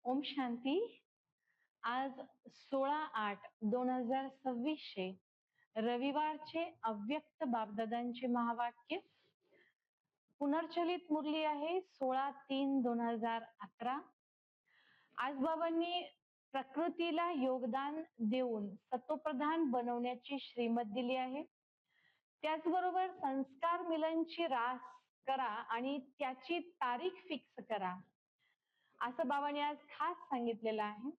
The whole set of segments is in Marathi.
ओम शांती. आज 16/8/2026 रविवारचे अव्यक्त बापदादांचे महावाक्य. पुनर्चलित मुरली आहे 16/3/2011. आज बाबांनी प्रकृतीला योगदान देऊन सत्वप्रधान बनवण्याची श्रीमत दिली आहे. त्याचबरोबर संस्कार मिलनची रास करा आणि त्याची तारीख फिक्स करा असं बाबांनी आज खास सांगितलेलं आहे.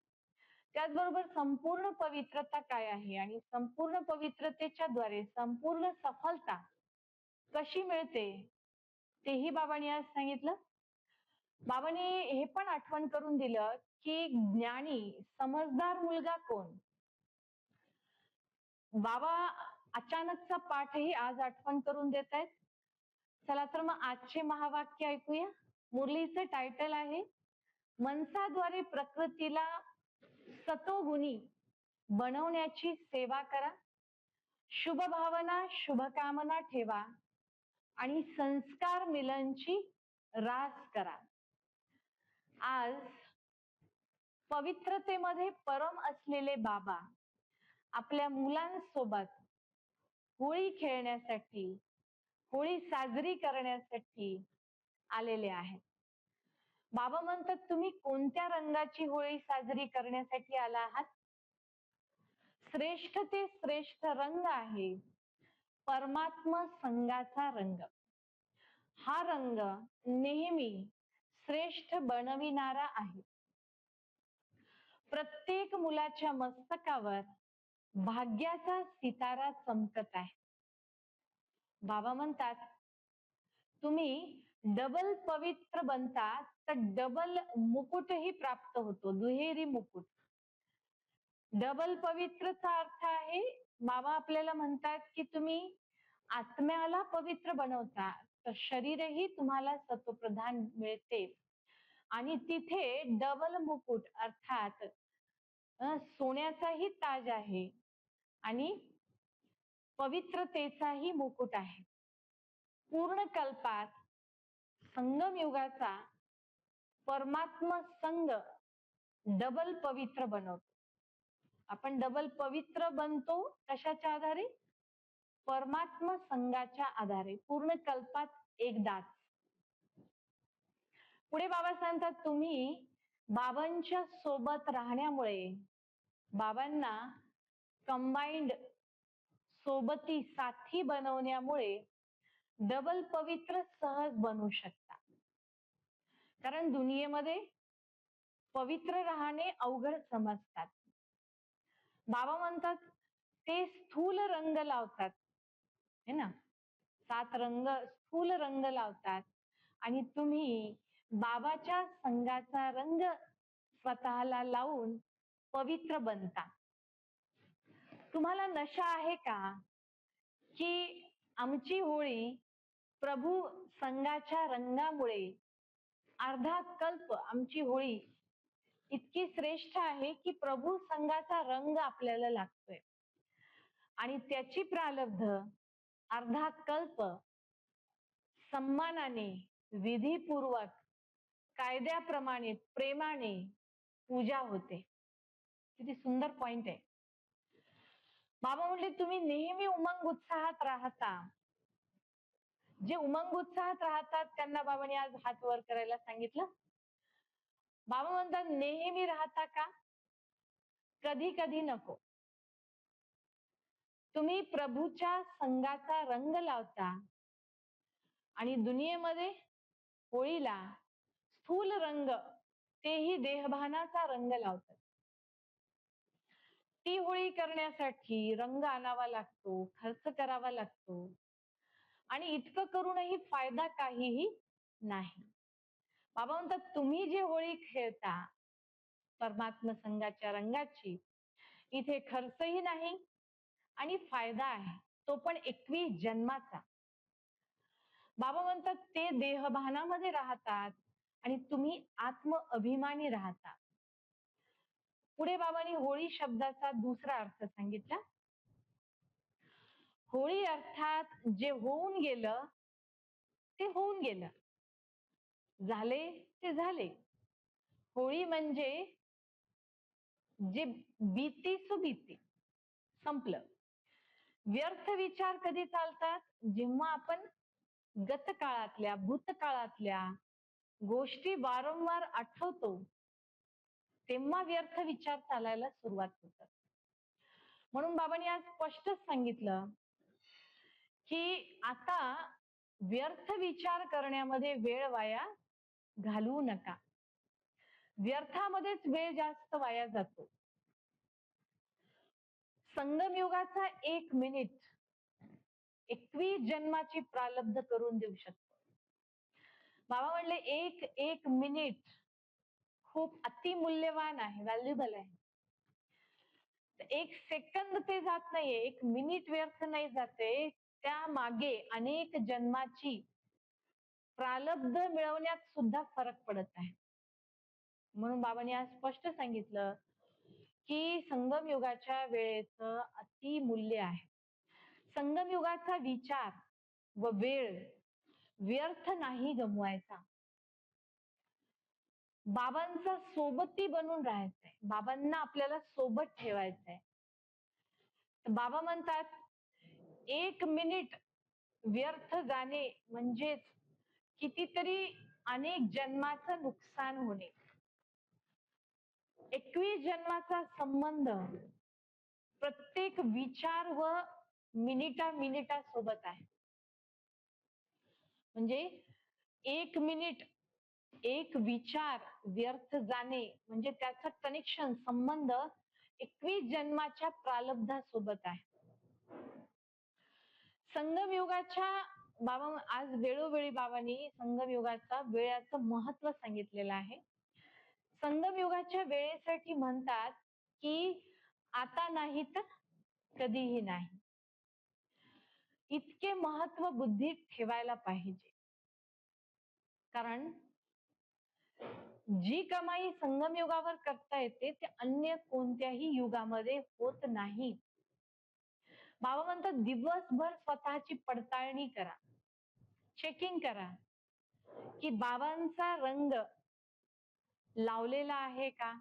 त्याचबरोबर संपूर्ण पवित्रता काय आहे आणि संपूर्ण पवित्रतेच्या द्वारे संपूर्ण सफलता कशी मिळते तेही बाबांनी आज सांगितलं. बाबांनी हे पण आठवण करून दिलं की ज्ञानी समजदार मुलगा कोण. बाबा अचानकचा पाठही आज आठवण करून देत आहेत. चला तर मग आजचे महावाक्य ऐकूया. मुरलीचं टायटल आहे मनसाद्वारे प्रकृतीला सतोगुणी बनवण्याची सेवा करा, शुभ भावना शुभकामना ठेवा आणि संस्कार मिलनची रास करा. आज पवित्रतेमध्ये परम असलेले बाबा आपल्या मुलांसोबत होळी खेळण्यासाठी, होळी साजरी करण्यासाठी आलेले आहेत. बाबा म्हणतात, तुम्ही कोणत्या रंगाची होळी साजरी करण्यासाठी आला आहात? श्रेष्ठ ते श्रेष्ठ रंग आहे परमात्मा संघाचा रंग. हा रंग नेहमी श्रेष्ठ बनविणारा आहे. प्रत्येक मुलाच्या मस्तकावर भाग्याचा सितारा चमकत आहे. बाबा म्हणतात, तुम्ही डबल पवित्र बनता तर डबल मुकुटही प्राप्त होतो, दुहेरी मुकुट. डबल पवित्रचा अर्थ आहे, बाबा आपल्याला म्हणतात की तुम्ही आत्म्याला पवित्र बनवता तर शरीरही तुम्हाला सत्वप्रधान मिळते आणि तिथे डबल मुकुट अर्थात सोन्याचाही ताज आहे आणि पवित्रतेचाही मुकुट आहे. पूर्ण कल्पात संगम युगाचा परमात्मा संघ डबल पवित्र बनवतो. आपण डबल पवित्र बनतो कशाच्या आधारे? परमात्मा संघाच्या आधारे. पूर्ण कल्पात एकदाच. पुढे बाबा सांगतात, तुम्ही बाबांच्या सोबत राहण्यामुळे, बाबांना कंबाईंड सोबती साथी बनवण्यामुळे डबल पवित्र सहज बनवू शकता. कारण दुनियेमध्ये पवित्र राहणे अवघड समजतात. बाबा म्हणतात ते स्थूल रंग लावतात, है ना, 7 रंग स्थूल रंग लावतात आणि तुम्ही बाबाच्या संघाचा रंग स्वतःला लावून पवित्र बनता. तुम्हाला नशा आहे का की आमची होळी प्रभू संघाच्या रंगामुळे अर्धा कल्प आमची होळी इतकी श्रेष्ठ आहे की प्रभू संघाचा रंग आपल्याला लागतोय आणि त्याची प्रारब्ध अर्धा कल्प सन्मानाने, विधीपूर्वक, कायद्याप्रमाणे, प्रेमाने पूजा होते. किती सुंदर पॉइंट आहे. बाबा म्हणले, तुम्ही नेहमी उमंग उत्साहात राहता. जे उमंग उत्साहात राहतात त्यांना बाबांनी आज हात वर करायला सांगितलं. बाबा म्हणतात, नेहमी राहता का? कधी कधी नको. तुम्ही प्रभूच्या संघाचा रंग लावता आणि दुनियेमध्ये होळीला स्थूल रंग, तेही देहभानाचा रंग लावतात. ती होळी करण्यासाठी रंग आणावा लागतो, खर्च करावा लागतो आणि इतकं करूनही फायदा काहीही नाही. बाबा म्हणतात, तुम्ही जे होळी खेळता परमात्मा संघाच्या रंगाची, इथे खर्चही नाही आणि फायदा आहे, तो पण 21 जन्माचा. बाबा म्हणतात, ते देहभानामध्ये राहतात आणि तुम्ही आत्म अभिमानी राहता. पुढे बाबांनी होळी शब्दाचा दुसरा अर्थ सांगितला. होळी अर्थात जे होऊन गेलं ते होऊन गेलं, झाले ते झाले. होळी म्हणजे जे बीती सुबीती संपलं. व्यर्थ विचार कधी चालतात? जेव्हा आपण गतकाळातल्या भूतकाळातल्या गोष्टी वारंवार आठवतो, तेव्हा व्यर्थ विचार चालायला सुरुवात होतात. म्हणून बाबांनी आज स्पष्टच सांगितलं की आता व्यर्थ विचार करण्यामध्ये वेळ वाया घालवू नका. व्यर्थामध्येच वेळ जास्त वाया जातो. संगमयुगाचा 1 मिनिट 21 जन्माची प्रारब्ध करून देऊ शकतो. बाबा म्हणले एक मिनिट खूप अतिमूल्यवान आहे, व्हॅल्युएबल आहे. 1 सेकंद ते जात नाहीये, 1 मिनिट व्यर्थ नाही जाते. त्या मागे अनेक जन्माची प्रारब्ध मिळवण्यात सुद्धा फरक पडत आहे. म्हणून बाबांनी आज स्पष्ट सांगितलं की संगमयुगाच्या वेळेचं अतिमूल्य आहे. संगमयुगाचा विचार व वेळ व्यर्थ नाही गमवायचा. बाबांचा सोबती बनून राहायचंय, बाबांना आपल्याला सोबत ठेवायचंय. बाबा म्हणतात 1 मिनिट व्यर्थ जाणे म्हणजेच कितीतरी अनेक जन्माचं नुकसान होणे. 21 जन्माचा संबंध प्रत्येक विचार व मिनिटा सोबत आहे. म्हणजे 1 मिनिट 1 विचार व्यर्थ जाणे म्हणजे त्याचा कनेक्शन संबंध 21 जन्माच्या प्रारब्धासोबत आहे. संगमयुगाच्या बाबा आज वेळोवेळी बाबांनी संगमयुगाचा वेळाचं महत्व सांगितलेलं आहे. संगमयुगाच्या वेळेसाठी म्हणतात की आता नाही तर कधीही नाही. इतके महत्व बुद्धीत ठेवायला पाहिजे. कारण जी कमाई संगमयुगावर करता येते ते अन्य कोणत्याही युगामध्ये होत नाही. बाबा म्हणतात दिवसभर स्वतःची पडताळणी करा, चेकिंग करा की बाबांचा रंग लावलेला आहे का,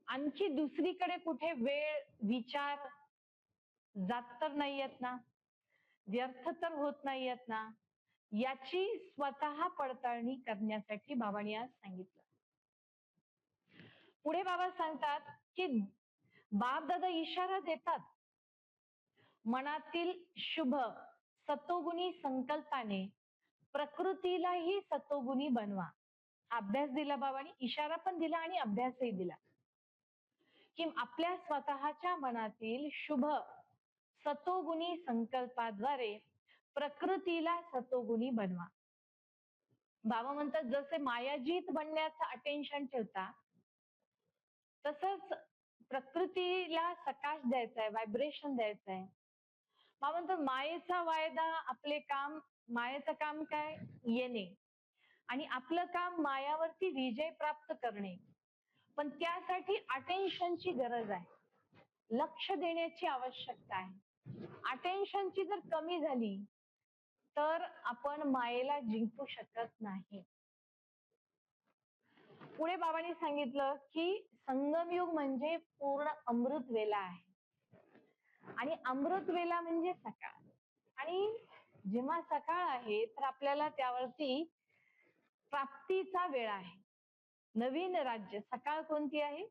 आणखी दुसरीकडे कुठे वेळ विचार जात तर नाहीयेत ना, व्यर्थ तर होत नाहीयेत ना, याची स्वतः पडताळणी करण्यासाठी बाबांनी आज सांगितलं. पुढे बाबा सांगतात की बाप दादा इशारा देतात, मनातील शुभ सतोगुणी संकल्पाने प्रकृतीलाही सतोगुणी बनवा. अभ्यास दिला बाबांनी, इशारा पण दिला आणि अभ्यासही दिला की आपल्या स्वतःच्या मनातील शुभ सतोगुणी संकल्पाद्वारे प्रकृतीला सतोगुणी बनवा. बाबा म्हणतात जसे मायाजीत बनण्याचं अटेन्शन ठेवता, तसंच प्रकृतीला सकाश द्यायचा आहे, व्हायब्रेशन द्यायचं आहे. बाबा म्हणतात मायेचा वायदा आपले काम, मायेचं काम काय येणे आणि आपलं काम मायावरती विजय प्राप्त करणे. पण त्यासाठी अटेन्शनची गरज आहे, लक्ष देण्याची आवश्यकता आहे. अटेन्शनची जर कमी झाली तर आपण मायेला जिंकू शकत नाही. पुढे बाबांनी सांगितलं की संगमयुग म्हणजे पूर्ण अमृत वेला आहे आणि अमृत वेला म्हणजे सकाळ. आणि जेव्हा सकाळ आहे तर आपल्याला त्यावरती प्राप्तीचा वेळ आहे. नवीन राज्य सकाळ कोणती आहे?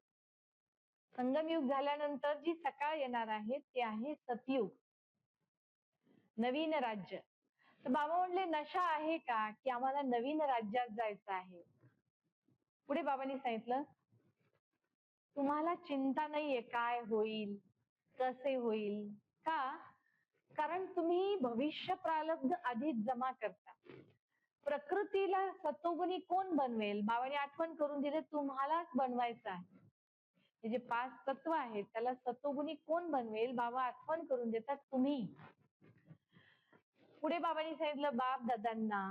संगमयुग झाल्यानंतर जी सकाळ येणार आहे ते आहे सतयुग, नवीन राज्य. तर बाबा म्हणले नशा आहे का की आम्हाला नवीन राज्यात जायचं आहे? पुढे बाबांनी सांगितलं तुम्हाला चिंता नाहीये काय होईल, कसे होईल. का? कारण तुम्ही भविष्य प्रारब्ध आधीच जमा करता. प्रकृतीला सतोगुणी कोण बनवेल? बाबांनी आठवण करून दिले तुम्हालाच बनवायचं आहे. हे जे 5 तत्व आहेत त्याला सतोगुणी कोण बनवेल? बाबा आठवण करून देतात तुम्ही. पुढे बाबांनी सांगितलं बाप दादांना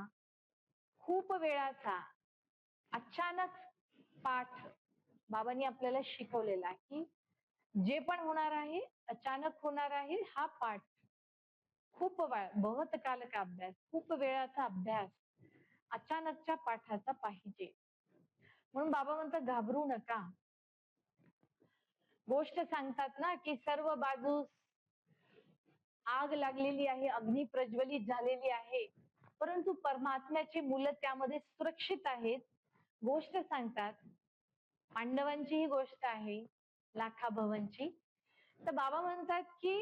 खूप वेळाचा अचानक पाठ बाबांनी आपल्याला शिकवलेला आहे की जे पण होणार आहे अचानक होणार आहे. हा पाठ खूप बहुत काल का अभ्यास, खूप वेळाचा अभ्यास अचानकच्या पाठाचा पाहिजे. म्हणून बाबा म्हणतात घाबरू नका. गोष्ट सांगतात ना की सर्व बाजूस आग लागलेली आहे, अग्नी प्रज्वलित झालेली आहे, परंतु परमात्म्याची मुलं त्यामध्ये सुरक्षित आहेत. गोष्ट सांगतात, पांडवांची ही गोष्ट आहे, लाखा भवनची. तर बाबा म्हणतात की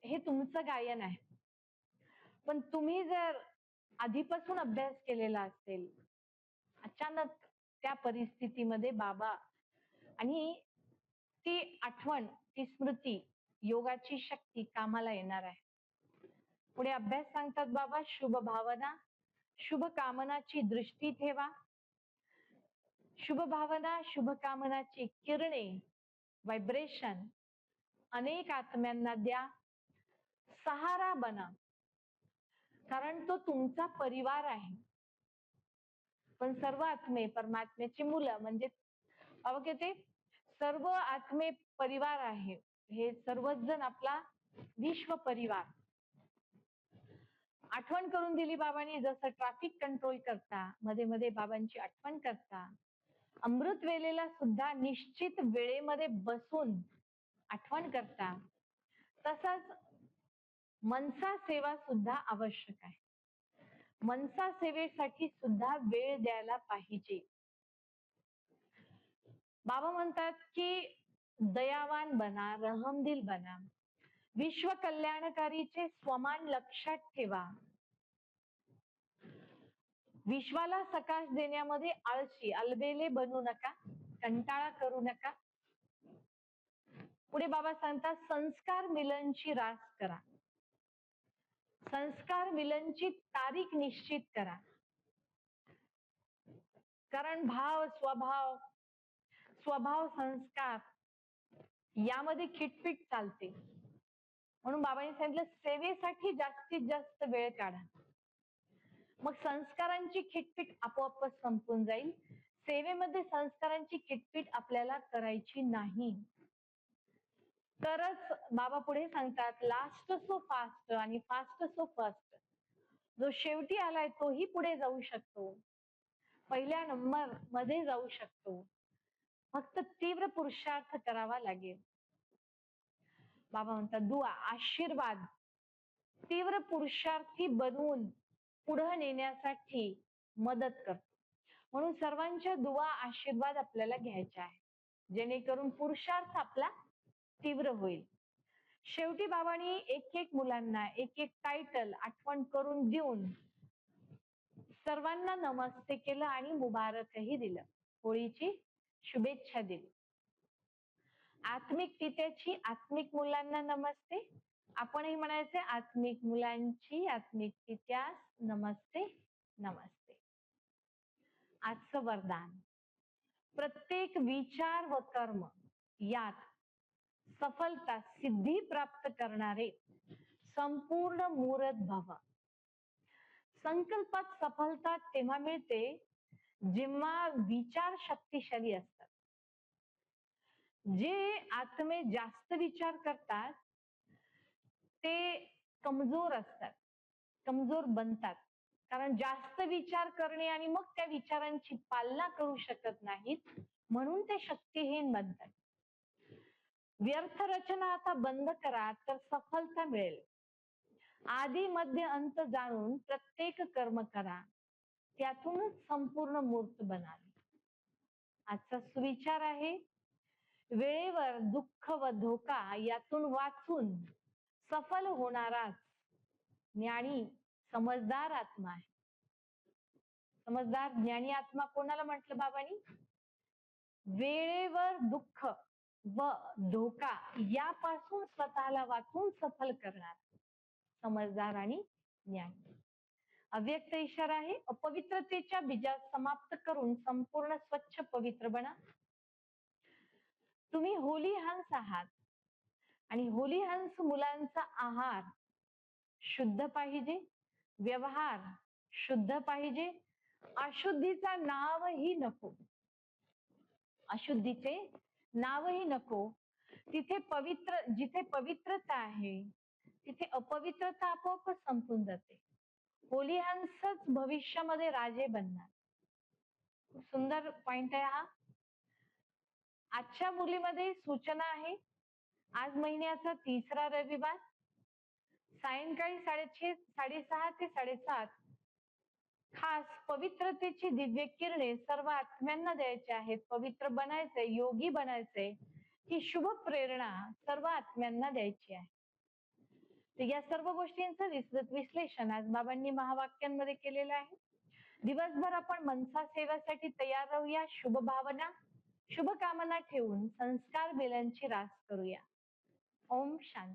हे तुमचं गायन आहे, पण तुम्ही जर आधीपासून अभ्यास केलेला असेल, अचानक त्या परिस्थितीमध्ये बाबा आणि ती आठवण, ती स्मृती, योगाची शक्ती कामाला येणार आहे. पुढे अभ्यास सांगतात बाबा, शुभ भावना, शुभ कामनाची दृष्टी ठेवा. शुभ भावना, शुभ कामनाची किरणे, व्हायब्रेशन अनेक आत्म्यांना द्या. सहारा बना, कारण तो तुमचा परिवार आहे. पण सर्व आत्मे परमात्म्याची मुलं म्हणजे अवघे सर्व आत्मे परिवार आहे. हे सर्वच जण आपला विश्व परिवार. आठवण करून दिली बाबांनी, जसं ट्रॅफिक कंट्रोल करता, मध्ये मध्ये बाबांची आठवण करता. अमृत वेळेला सुद्धा निश्चित वेळेमध्ये बसून आठवण करता. तसंच मनसा सेवा सुद्धा आवश्यक आहे. मनसा सेवेसाठी सुद्धा वेळ द्यायला पाहिजे. बाबा म्हणतात की दयावान बना, रहमदिल बना, विश्व कल्याणकारीचे स्वमान लक्षात ठेवा. विश्वाला सकाश देण्यामध्ये आळशी, अलबेले बनू नका, कंटाळा करू नका. पुढे बाबा सांगतात, संस्कार मिलनची रास करा. संस्कार मिलनची तारीख निश्चित करा. कारण भाव, स्वभाव, स्वभाव संस्कार यामध्ये खिटपीट चालते. म्हणून बाबांनी सांगितलं, सेवेसाठी जास्तीत जास्त वेळ काढा. मग संस्कारांची खिटपीट आपोआपच संपून जाईल. सेवेमध्ये संस्कारांची खिटपीट आपल्याला करायची नाही. तरच बाबा पुढे सांगतात, लास्ट सो फास्ट आणि फास्ट सो फर्स्ट. जो शेवटी आलाय तोही पुढे जाऊ शकतो, पहिल्या नंबर मध्ये जाऊ शकतो. फक्त तीव्र पुरुषार्थ करावा लागेल. बाबा म्हणतात, दुआ, आशीर्वाद तीव्र पुरुषार्थी बनवून पुढे नेण्यासाठी मदत करतो. म्हणून सर्वांच्या दुआ, आशीर्वाद आपल्याला घ्यायचे आहे, जेणेकरून पुरुषार्थ आपला तीव्र होईल. शेवटी बाबांनी एक एक मुलांना एक एक टायटल आठवण करून देऊन सर्वांना नमस्ते केलं आणि मुबारकही दिलं, होळीची शुभेच्छा दिली. आत्मिक पित्याची आत्मिक मुलांना नमस्ते. आपणही म्हणायचे, आत्मिक मुलांची आत्मिक पित्यास नमस्ते नमस्ते. आजचं वरदान, प्रत्येक विचार व कर्म यात सफलता सिद्धी प्राप्त करणारे संपूर्ण मूर्त भव. संकल्पात सफलता तेव्हा मिळते जेव्हा विचार शक्तिशाली असतात. जे आत्मे जास्त विचार करतात ते कमजोर असतात, कमजोर बनतात. कारण जास्त विचार करणे आणि मग त्या विचारांची पालना करू शकत नाहीत, म्हणून ते शक्तिहीन बनतात. व्यर्थ रचना आता बंद करा, तर सफलता मिळेल. आदी मध्य अंत जाणून प्रत्येक कर्म करा, त्यातूनच संपूर्ण मूर्त बनाल. आजचा सुविचार आहे, वेळेवर दुःख व धोका यातून वाचून सफल होणाराच ज्ञानी समजदार आत्मा आहे. समजदार ज्ञानी आत्मा कोणाला म्हटलं बाबांनी? वेळेवर दुःख व धोका यापासून स्वतःला वाचून सफल करणार समजदार आणि ज्ञानी. अव्यक्त इशारा आहे, अपवित्रतेच्या बीजा समाप्त करून संपूर्ण स्वच्छ पवित्र बना. तुम्ही होली हंस आहात आणि होली हंस मुलांचा आहार शुद्ध पाहिजे, व्यवहार शुद्ध पाहिजे, अशुद्धीचा नावही नको, अशुद्धीचे नावही नको. तिथे पवित्र, जिथे पवित्रता आहे तिथे अपवित्रता आपोआपच संपून जाते. होली हंसच भविष्यामध्ये राजे बनणार. खूप सुंदर पॉइंट आहे हा. आजच्या मुलीमध्ये सूचना आहे. आज महिन्याचा 3रा रविवार सायंकाळी 6:30 ते 7:30 खास पवित्रतेची दिव्य किरणे सर्व आत्म्यांना द्यायचे आहेत. पवित्र बनायचंय, योगी बनायचंय, ही शुभ प्रेरणा सर्व आत्म्यांना द्यायची आहे. तर या सर्व गोष्टींचं विस्तृत विश्लेषण आज बाबांनी महावाक्यांमध्ये केलेलं आहे. दिवसभर आपण मनसा सेवेसाठी तयार राहूया. शुभ भावना, शुभ कामना ठेवून संस्कार बेलांची रास करूया. ओम शांती.